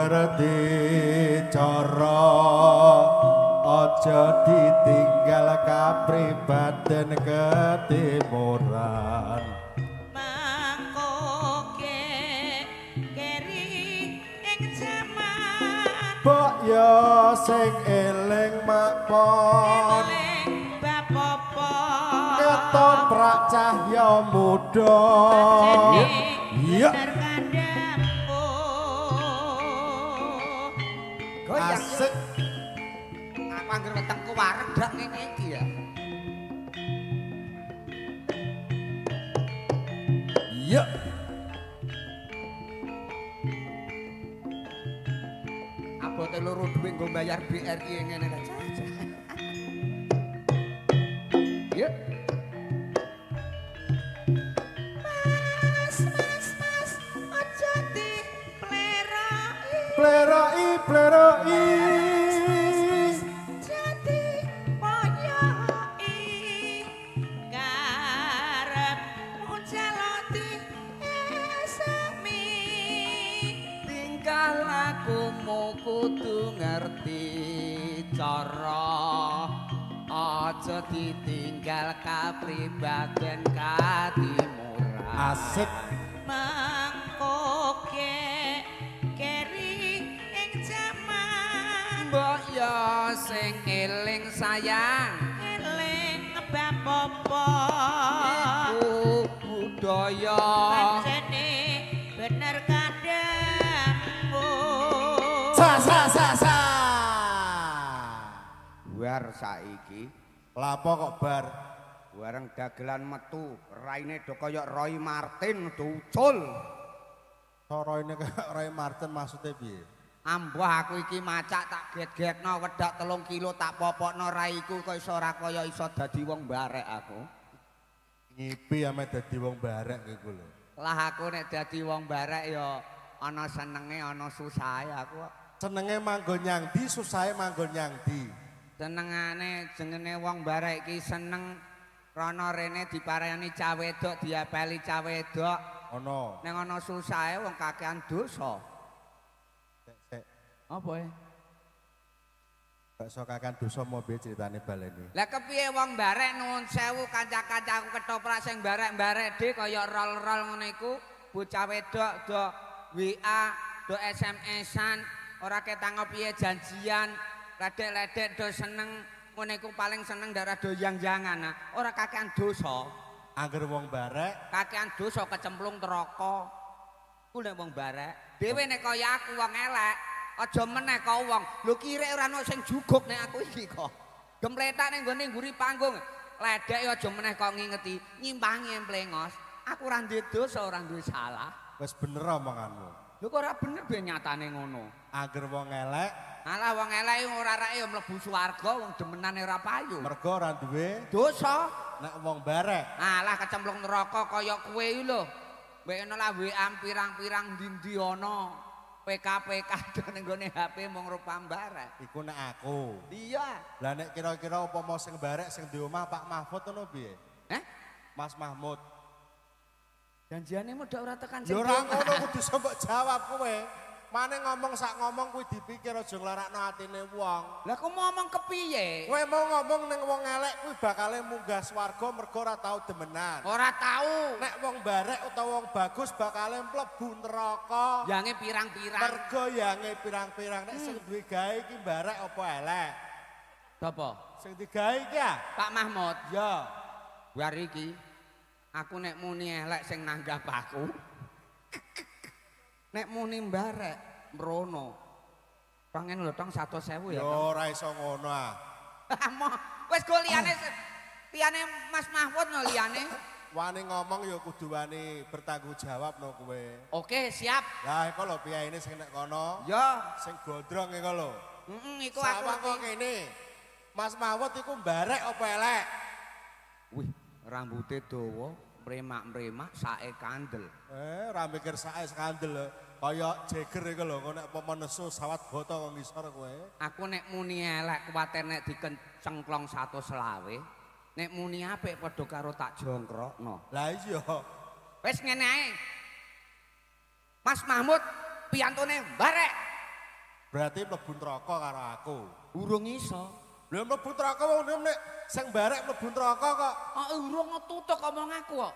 ngerti cara aja ditinggal kapribaden ketimuran mangkoke keri ing jaman mbok ya sing eling makpon eling bapopo ketoprak cahya muda iya asik apa anggere wetengku wareg dak ngene iki ya iya abote loro duwe nggo bayar BRI ngene ta iya mas aja diplerai pleroi jadi poyoi karepmu jaloti esemi tingkah lakumu kudu ngerti cara aja ditinggal kapribaden katimuran asik mangkoke keri ing jaman mbok ya sing eling sayang eling bapopo iku budaya pancene bener kadangmu sa war saiki lapo kok bar bareng dagelan metu raine do kaya Roy Martin ucul cara ini kayak Roy Martin maksudnya piye ambuh aku iki macak tak get-getno wedak 3 kilo tak popokno raiku kok iso ora kaya iso dadi wong barek aku ngipi ame dadi wong barek iku lho lah aku nek dadi wong barek ya ana senenge ana susahe aku senenge manggon nyang ndi susahe manggon nyang ndi senengane jengene wong barek iki seneng rono rene diparani cah wedok diapeli cah wedok ana ning ana susahe wong kakean dosa sik apa ya bakso kakan dosa mau piye critane baleni lah kepiye wong barek nuwun sewu kanca-kancaku ketoprak sing barek-barek dhe kaya rol-rol ngono iku bocah wedok do WA do SMS-an ora ketang piye janjian ledek-ledek do seneng ngono iku paling seneng darah do yang-jangan ora kakean dosa angger wong barek kakean dosa kecemplung neraka ku nek wong barek dhewe nek kaya aku wong elek aja meneh kok wong lho kirek ora ono sing juguk nek aku iki kok gempletak ning gone ngguri panggung ledek aja meneh kok ngingeti nyimpangi emplengos aku ora duwe dosa ora duwe salah wis bener omonganmu lho kok ora bener ben nyatane ngono angger wong elek alah wong elek ora rek ya mlebu swarga wong demenane ora payu mergo ora duwe dosa nek wong barek alah kecemplung neraka kaya kowe iki lho mbek ana lah WA pirang-pirang ndi-ndi ana PK ning gone HP mung rupa barek iku nek aku iya lah nek kira-kira upama sing barek sing di omah Pak Mahfud ngono piye Mas Mahmud janjiane modal ora tekan ya ora ngono kudu iso mbok jawab kowe mane ngomong sak ngomong kuwi dipikir aja nglarakno atine wong lah kok ngomong kepiye kowe mau ngomong ning wong elek kuwi bakale munggah swarga mergo ora tau demenan ora tau nek wong barek utawa wong bagus bakale mlebu neraka yange pirang-pirang mergo yange pirang-pirang nek sing duwe gawe iki barek apa elek sapa sing digawe iki ya Pak Mahmud ya war iki aku nek muni elek sing nanggap aku nek muni barek mrono pengen lho tong 100.000 ya yo ora iso ngono ah wis go liyane Mas Mahmud no liyane wani ngomong ya kudu wani bertanggung jawab no kowe oke siap lah iku lho piyaine sing nek kono ya sing gondrong iku lho iku aku kok kene Mas Mahmud iku barek apa elek wih rambutnya dawa mremak-mremak sae kandel ora mikir sae skandel kaya Jagger iku lho nek apa nesu sawat boto kok ngisor kowe aku nek muni elek kuwatir nek dikencengklong 120 nek muni apik padha karo tak jongkrokno lah iya wis ngene ae Mas Mahmud piyantune barek Berarti mlebu neraka karo aku. Urung iso. Lha mlebu neraka wong nek sing barek mlebu neraka kok. Urung tutuk omong aku kok.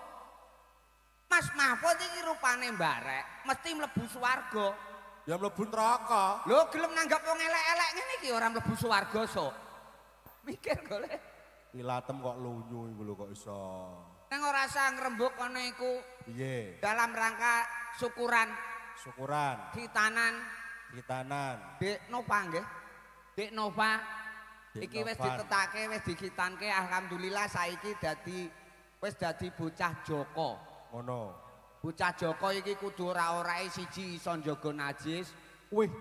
Mas Mahfud iki rupane barek, mesti mlebu swarga. Ya mlebu neraka. Lho gelem nanggap wong elek-elek ngene iki ora mlebu swarga sok. Mikir golek. Ilatem kok lunyu iku lho kok iso. Nang ora usah ngrembug kono iku. Piye? Dalam rangka syukuran, Syukuran, khitanan, Dek Nova nggih. Dek Nova iki wis ditetake, wis dikhitanke alhamdulillah saiki wis dadi bocah Joko. Ngono. Bocah Joko iki kudu ora-orae siji iso njaga najis. Wih,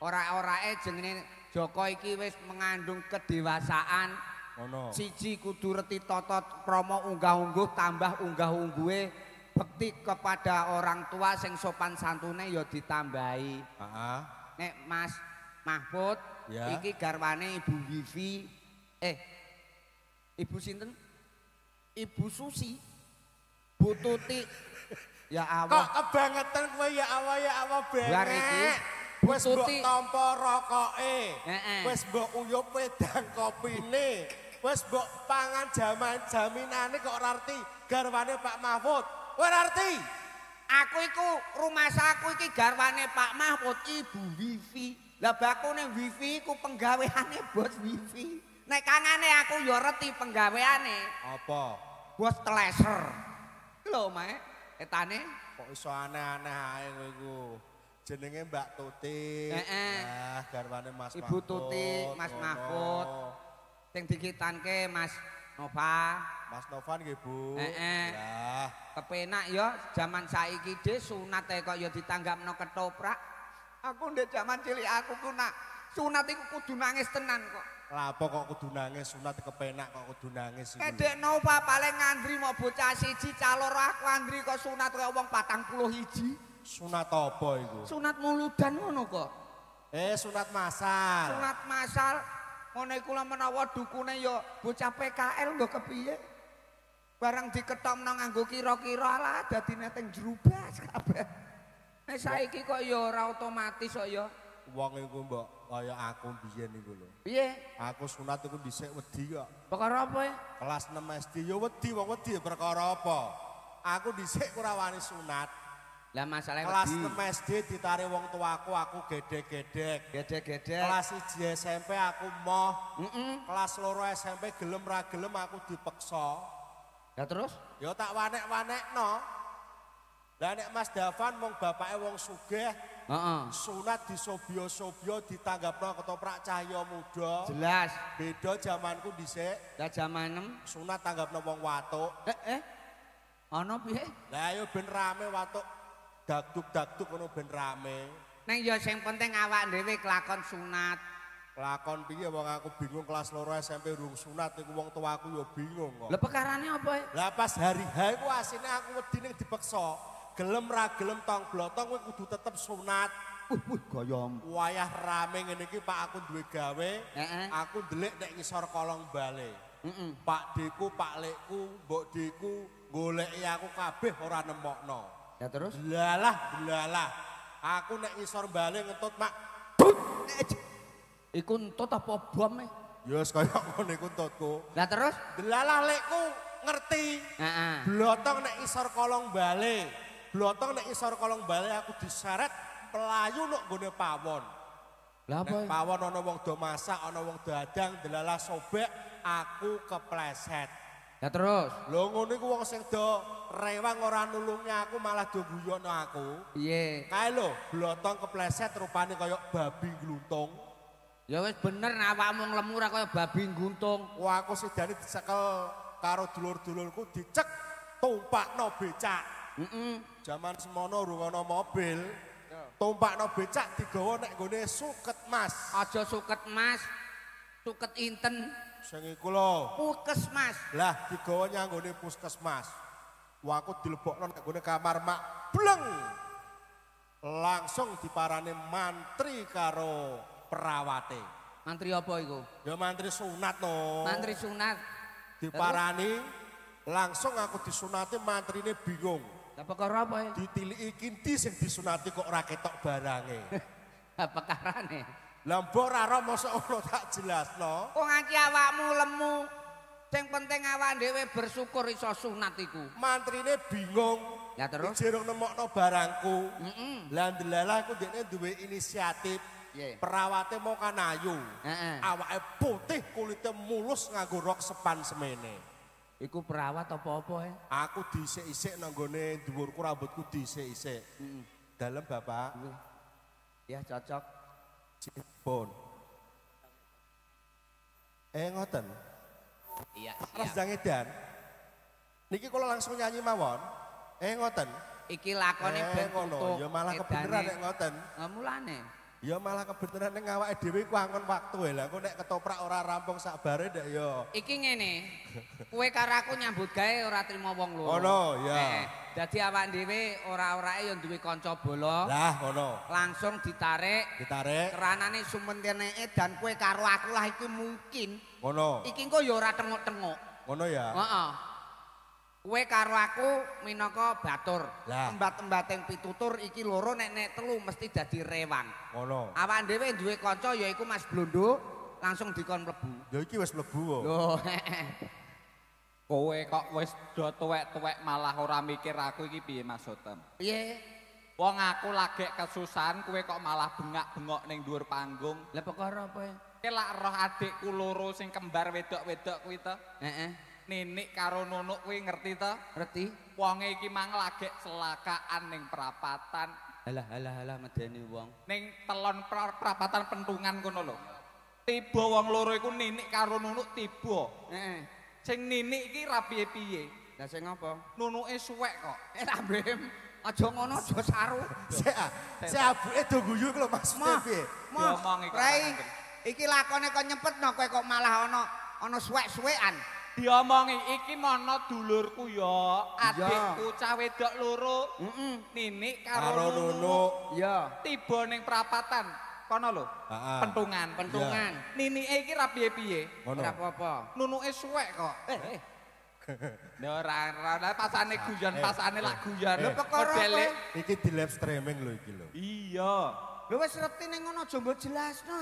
Ora-orae jenenge Joko iki wis mengandung kedewasaan. ngono. Siji kudu reti tata krama unggah-ungguh tambah unggah-ungguhe bekti kepada orang tua sing sopan santune ya ditambahi. Heeh. Nek Mas Mahfud ya. iki garwane Ibu Wifi. Ibu sinten? Ibu Susi. Bu Tuti. Ya Kok Allah. kebangetan kowe ya Allah Bar iki, banget. Bu Wis mbok Tuti. tampa rokoke. Heeh. Wis mbok uyup wedang kopine. Wis mbok pangan jaminane kok ora arti garwane Pak Mahfud. Kowe ora arti? Aku iku rumah saku iki garwane Pak Mahfud Ibu Wifi. Lah bakune Wifi iku penggaweane bos Wifi. Nek kangane aku ya reti penggaweane. Apa? Bos Teleser. Lho, Mak, etane Kok iso aneh-aneh ae kowe iku. Jenenge Mbak Tuti. Heeh. Nah, garwane Mas Ibu Mahfud. Tuti, Mas ngono. Mahfud. Sing dikitanke Mas Nova. Mas Novan nggih, Bu. Heeh. Lah, Kepenak ya zaman saiki dhe sunat kok ya ditanggapno ketoprak. Aku ndek zaman cilik aku ku nak sunat iku kudu nangis tenan kok. lapo kok kudu nangis sunat kepenak kok kudu nangis iku. Kedek Nova paling ngandri mau bocah siji caloro aku andri kok sunat kaya wong 41. Sunat apa iku? Sunat muludan ngono kok. Sunat masal. Sunat masal ngono iku lha menawa dukune ya bocah PKL lho kepiye. Barang diketomno nganggo kira-kira lah dadine teng jerubas kabeh. Nek saiki kok ya ora otomatis kok ya. Wong iku mbok kaya aku biyen iku lho. Piye? Aku sunat iku dhisik wedi kok. Perkara apa ya? Kelas 6 SD ya wedi wong wedi perkara apa? Aku dhisik ora wani sunat. Lah masalah Kelas wedi. 6 SD ditarik wong tuaku aku gedek-gedek. Gedek-gedek. Kelas 1 SMP aku moh. Heeh. Kelas 2 SMP gelem ra gelem aku dipeksa. Ya terus? Ya tak wanek-wanekno. Lah nek Mas Davan mung bapake wong sugih, Heeh. sunat disobyo-sobyo ditanggapno ketoprak cahya muda. Jelas. Beda zamanku dhisik, Lah jaman 6. sunat tanggapno wong watuk. Ana piye? Lah ayo ben rame watuk dagduk-dagduk ngono ben rame. Neng ya sing penting awak dhewe kelakon sunat. Lakon piye wong aku bingung kelas 2 SMP rung sunat iku wong tuaku ya bingung kok. Lah perkarane apa ya? Lah pas hari H iku asine aku wedi ning dipeksa. Gelem ra gelem tong blotong kowe kudu tetep sunat. Gayam. Wayah rame ngene iki Pak aku duwe gawe. Heeh. Aku ndelik nek ngisor kolong bale. Heeh. Pak Deku, Pak Lekku, Mbok Deku goleki aku kabeh ora nemokno. Ya terus? Delalah. Aku nek ngisor bale ngentut mak. Iku entut apa bom e? Ya wis kaya ngono iku entutku. Lah terus? Delalah Lekku ngerti. Heeh. Blotong nek ngisor kolong bale. Blotong nek ngisor kolong bale aku diseret pelayu nek nggone pawon. Lah apa? Nek pawon ana wong do masak, ana wong dadang, delalah sobek, aku kepleset. Ya terus? Lho ngono iku wong sing do rewang ora nulungi aku malah do guyono aku. Piye? Kae lho, blotong kepleset rupane kaya babi gluntung. Ya wis bener awakmu nglemu ora kaya babi ngguntung. Wah aku sidane dicekel karo dulur-dulurku dicek tumpakno becak. Heeh. Zaman semono urung ana mobil. Tumpakno becak digawa nek nggone suket Mas. Aja suket Mas. Suket inten. Sing iku lho. Puskesmas. Lah digawa nyanggone puskesmas. Wah aku dilebokno nek nggone kamar mak bleng. Langsung diparani mantri karo perawate. Mantri apa iku? Ya mantri sunat no. Mantri sunat. Diparani langsung aku disunati mantrine bingung. Lah perkara apa ya? Ditiliki kinti sing disunati kok ora ketok barange. Pekarane. Lah mbok ora ro mosok ngono tak jelasno. Wong iki awakmu lemu. Sing penting awak dhewe bersyukur iso sunat iku. Mantrine bingung. Ya terus jeruk nemokno barangku. Heeh. Lah ndelalah aku dekne duwe inisiatif. Nggih. Perawate mau kan ayu. Heeh. Awake putih, kulite mulus nganggo rok sepan semene. Iku perawat apa-apa Aku dhisik-isik nang gone dhuwurku rambutku dhisik-isik. Dalem Bapak. Ya cocok. Cipon. Ngoten. Iya, Ras jang edan. Niki kula langsung nyanyi mawon. Ngoten. Iki lakone ben ngono. tutuk. Ya malah kebeneran nek ngoten. Mulane. Ya malah kebeneran ning awake dhewe ku angon waktu lha kok nek ketoprak ora rampung sak bare ndak ya. Iki ngene. Kowe karo aku nyambut gawe ora trimo wong loro. Ngono, ya. Dadi awak dhewe ora-orake ya duwe kanca bola. Lah ngono. Langsung ditarik. Ditarik. Keranane sumenteneke dan kowe karo aku lah iki mungkin. Ngono. Iki engko ya ora tengok-tengok. Ngono ya. Heeh. Kowe karo aku minangka batur. Lah. Embat-embating pitutur iki loro nek telu mesti dadi rewang. Ngono. Awak dhewe duwe kanca yaiku Mas Blondo, langsung dikon mlebu. Ya iki wis mlebu kok. Loh. Kowe kok wis do tuwek-tuwek malah ora mikir aku iki piye maksudem? Piye? Wong aku lagi kesusahan kowe kok malah bengak-bengok ning dhuwur panggung. Lah perkara apa? Kelak roh adikku loro sing kembar wedok-wedok kuwi to. Heeh. Ninik karo nunuk kuwi ngerti to? Ngerti? Wonge iki mang lagi celakaan ning perapatan. Halah medeni wong. Ning telon perapatan pentungan kono lho. Tiba wong loro iku ninik karo nunuk tiba. Heeh. Sing ninik iki ra piye-piye. Lah sing apa? Nunuke suwek kok. Lambem. Aja ngono aja saru. Sik abuke do guyu lho Mas piye? Diomong iku. Rai, iki lakone kok nyempetno kowe kok malah ana suwek-suwekan. Diomongi iki mono dulurku ya, adikku cah wedok loro. Ninik karo nunuk. Iya. Tiba ning perapatan. Kono lho. Pentungan. Ninike iki ra piye-piye. Ora apa-apa. Nunuke suwek kok. Ya ora pasane guyon, pasane lak guyon. Lho perkara Modele. Iki di live streaming lho iki lho. Iya. Lho wis reti ning ngono aja mbok jelasno.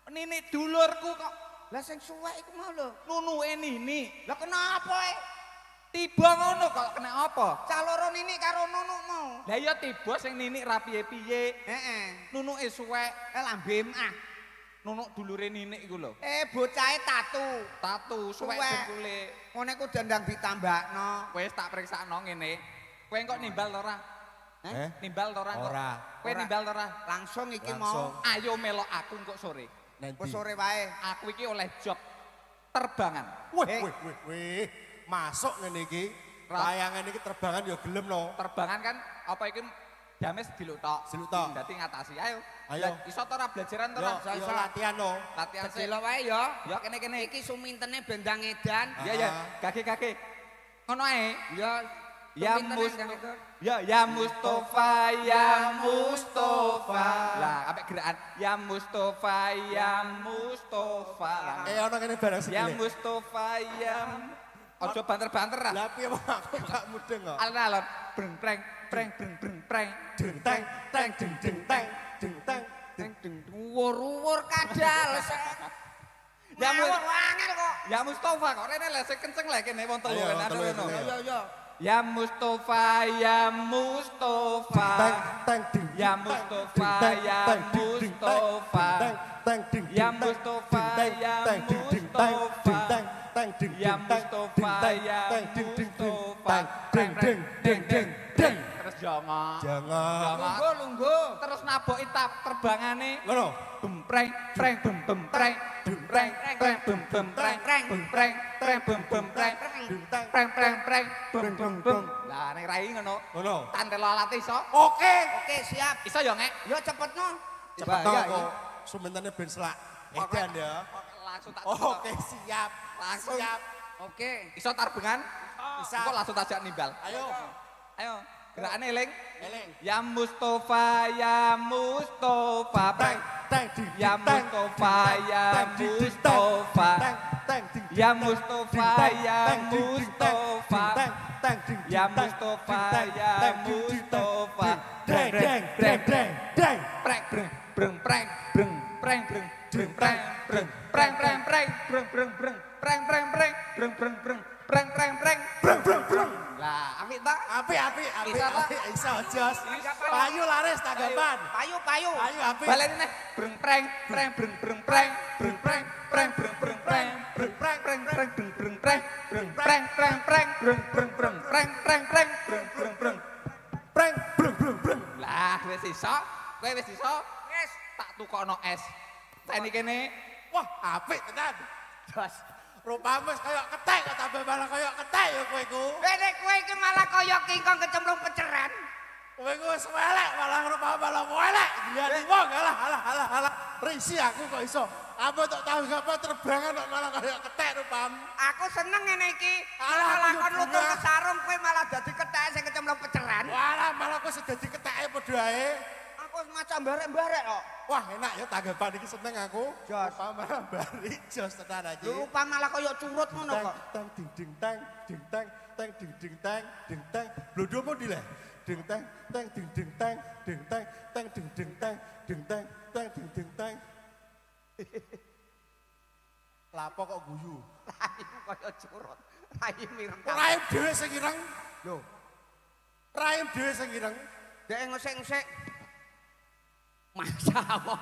Ninik dulurku kok. Lah sing suwek iku mau lho. Nunuke Nini. Lah kenapa Tiba ngono kok kena apa? Cah loro Nini karo nunuk mau. Lah ya tiba sing Nini ra piye-piye. Heeh. Nunuke suwek. Lambem Nunuk dulure Ninik iku lho. Bocahe tatu. Tatu suwek dengkule. Ngono iku dandang ditambakno. Wis tak priksakno ngene. Kowe kok nimbal to ora? Nimbal to ora? Ora. Kowe nimbal to ora? Langsung iki Langsung. mau. Ayo melok aku engko sore. Wis sore wae. Aku iki oleh job terbangan. Wih. Masuk ngene iki. Tayangan iki terbangan ya gelem no. Terbangan kan apa iki dames diluk tok. Diluk tok. Dadi ngatasi. Ayo. Ayo. Iso to ora belajaran to Yo, ora? yo latihan no. Latihan sik. Delok wae ya. Ya kene-kene. Iki sumintene bendang edan. Ya. Kaki. Ngono ae. Ya Ya Mustafa, ya Mustafa. Lah, apik gerakan. Ya Mustafa, ya Mustafa. Ana kene bareng Ya sikile. Mustafa, ya Ojo banter-banter ah. Lah piye wong aku gak mudeng kok. Alon-alon breng preng preng. Deng teng teng deng deng teng deng teng. Uwur-uwur kadal. Ya angel kok. Ya Mustafa kok rene lese kenceng lek kene wong telu Ayo, kan telu, ngono. telu. Yo. Ya Mustafa, ya Mustafa. Teng teng deng. Ya Mustafa, ya Mustafa. Teng deng. Ya Mustafa, ya Mustafa. Ya Mustafa, ya Mustafa. Deng deng deng deng deng. Terus jangan. Jangan. Lungguh. Terus naboki tap terbangane. Ngono. Bempreng preng bem preng. Bempreng preng bem preng. Bempreng preng bem preng. Preng bem. Lah ning rai ngono. Ngono. Tantel alat iso. Oke. Oke, siap. Iso ya ngek. Yo cepetno. Cepet kok. Sumentane ben selak. Edan ya. Langsung tak. Oke, siap. Langsung. Siap. Oke. Iso tarbengan. Bisa. Kok langsung tajak nimbal. Ayo. Gerakane eling. Eling. Ya Mustafa, ya Mustafa. Teng teng Ya Mustafa, ya Mustafa. Ya Mustafa, ya Mustafa. Ya Mustafa, ya Mustafa. Deng deng deng deng deng. Prek breng preng breng preng breng breng preng breng preng preng preng breng breng breng preng preng preng breng breng breng preng preng preng breng breng breng. Lah, apik ta? Apik. Iso jos. Payu laris tanggapan. Payu. Payu apik. Baleni neh breng preng preng breng breng preng breng preng preng breng breng preng breng preng preng preng breng breng preng breng preng preng preng breng breng breng preng preng preng breng breng breng preng breng breng breng. Lah, wis iso. Kowe wis iso. Wis tak tukokno es. Saiki kene. Wah, apik tenan. Jos. Rupamu kaya ketek kok tambah malah kaya ketek ya kowe iku. Nek kowe iki malah kaya kingkong kecemplung peceran. Kowe iku wis elek malah rupamu malah elek. Dilihat wong alah. Risi aku kok iso. Apa tok tahu apa terbangan kok malah kaya ketek rupamu. Aku seneng ngene iki. Alah, Malah kon bunga. lutur ke sarung kowe malah dadi ketek sing kecemplung peceran. Walah malah kowe sing dadi keteke padha ae. Aku macam barek-barek kok. Wah, enak ya tanggapan iki seneng aku. Jos. Malah bari jos tenan aja. Rupa malah kaya curut ngono kok. Tang ding ding tang ding tang tang ding ding tang ding tang. Blodo mau dileh. Ding tang tang ding ding tang ding tang tang ding ding tang ding tang tang ding ding tang. Lapo kok guyu? Raimu kaya curut. Rai mireng. Raim dhewe sing ireng. Lho. Raim dhewe sing ireng. Dek ngusik-ngusik. Masya Allah.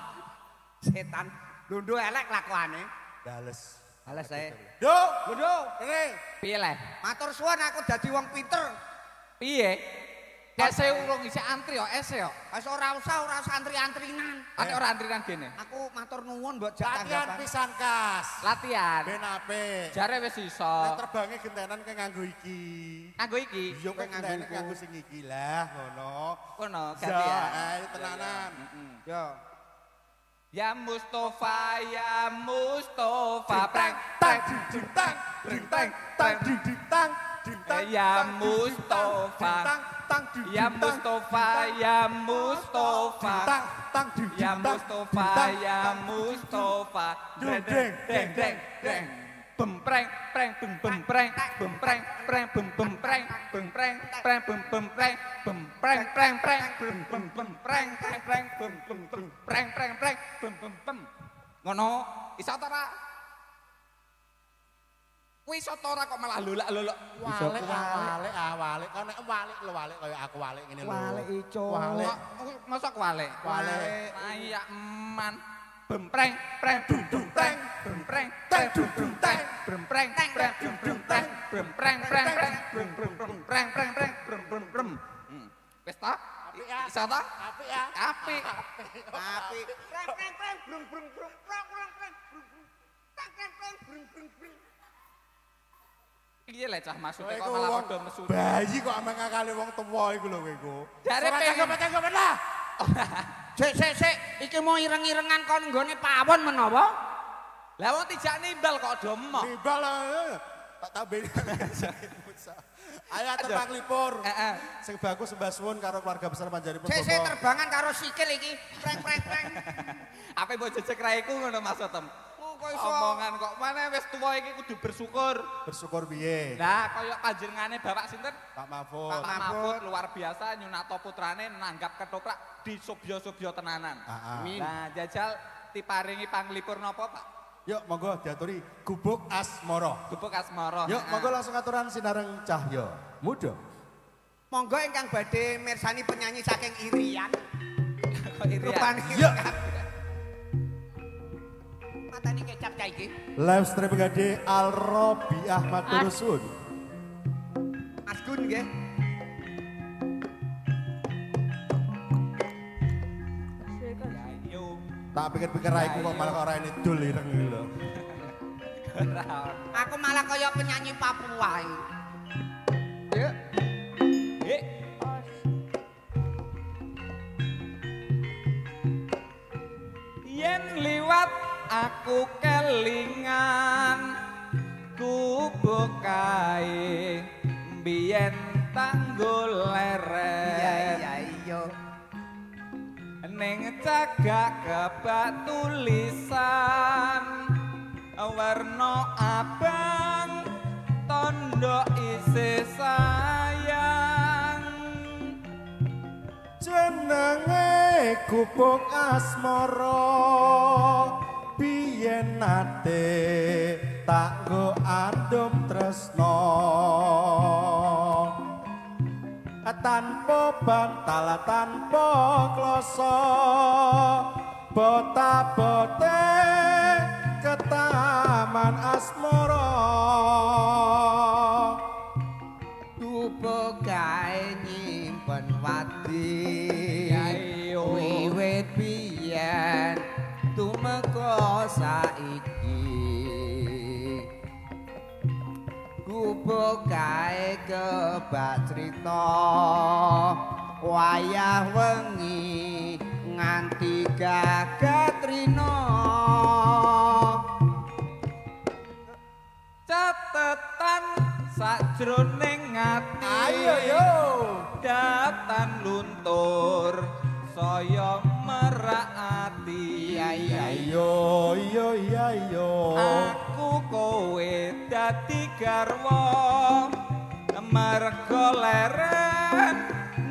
Setan. Londo elek lakuane. Dales. Alas ae. Yo, Londo. kene. Piye le? Matur suwun aku dadi wong pinter. Piye? Ese urung isih antri yo, ese yo. Wis ora usah antri-antrinan. Ane ora antrinan kene. Aku matur nuwun mbok jak Latihan tanggapan. pisan kas. Latihan. Ben apik. Jare wis iso. Nek terbange gentenan ke nganggo iki. Nganggo iki. Iya kowe nganggo nganggo sing iki lah ngono. Kono Ya, gantian. ayo tenanan. Yo. Ya Mustafa, ya Mustafa, preng Tang ding ding tang ding tang tang ding ding tang ding tang. Ya Mustafa. Tang ding Ya Mustafa, ya Mustafa, tang tang ding ya Mustafa, ya Mustafa, Deng, deng, deng deng deng, bem preng preng bem bem preng bem preng preng bem bem preng bem preng preng bem bem preng bem preng preng preng bem bem bem preng preng preng bem bem bem preng preng preng bem bem bem. Ngono, iso ta ora? Kuwi iso ta ora kok malah lulak-luluk. Walik kan nek walik lho walik kaya aku walik ngene lho. Walik ico. Walik. Mosok walik. Walik. Ayak eman. Bempreng preng dung dung teng. Bempreng preng dung dung teng. Bempreng preng dung dung teng. Bempreng preng preng brem brem brem preng preng preng brem brem brem. Wis ta? Iso ta? Apik ya. Apik. Apik. Preng preng preng brung brung brung preng preng preng brung brung. Preng preng preng brung brung brung. Piye le cah maksude Kowe kok iku malah wong padha mesu. bayi kok ameng ngakali wong tuwa iku lho kowe iku. Jare pengen pengen lah. Sik. Iki mau ireng-irengan kon nggone pawon menawa? Lah wong dijak nimbal kok do emoh. Nimbal tak tambahin. Ayo atur panglipur. Heeh. Sing bagus sembah suwun karo keluarga besar Manjari Sik Purwokerto. terbangan karo sikil iki. Preng preng preng. Apa mbok jejek raiku ngono Mas Otem. Kok iso Omongan kok mana wis tuwa iki kudu bersyukur. Bersyukur piye? Lah kaya panjenengane Bapak sinten? Pak Mahfud. Pak Mahfud luar biasa nyunato putrane nanggap ketoprak di subyo-subyo tenanan. Amin. Nah, jajal diparingi panglipur napa, Pak? Yuk monggo diaturi gubuk asmoro. Gubuk asmara. Yuk monggo langsung aturan sinareng cahya. Muda. monggo ingkang badhe mirsani penyanyi saking Irian. Kok iri. Rupane. Yuk. Matane kecap cah iki. Live streaming gede Al-Robi Ahmad Durusun. Mas Gun nggih. Ayo. Tak pikir-pikir raiku kok malah kok ora ini dul ireng iki lho. Aku malah kaya penyanyi Papua iki. Yuk. Hik. Yen liwat aku kelingan kubuk kae biyen tanggul leren iya. ning cagak kebak tulisan warna abang tondo isih sayang Jenenge gubuk asmara biyen nate tak nggo andum tresno tanpa bantal tanpa kloso bota-bote ketaman asmara Tubuh gawe nyimpen wadi wiwit biyen tumeka saiki Tubuh gawe kebak crita wayah wengi nganti gagatrina catetan sajroning ati ayo yo datan luntur saya merak ati ayo yo yo aku kowe dadi garwa merga leren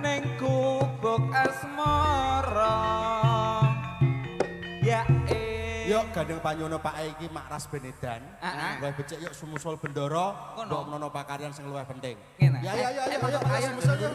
ning gubuk asmara ya yuk gandeng panyono Pak iki makras benedan luwih becik yuk sumusul bendoro mbok menawa pakaryan sing luwih penting Ngene. ya ayo sumusul yuk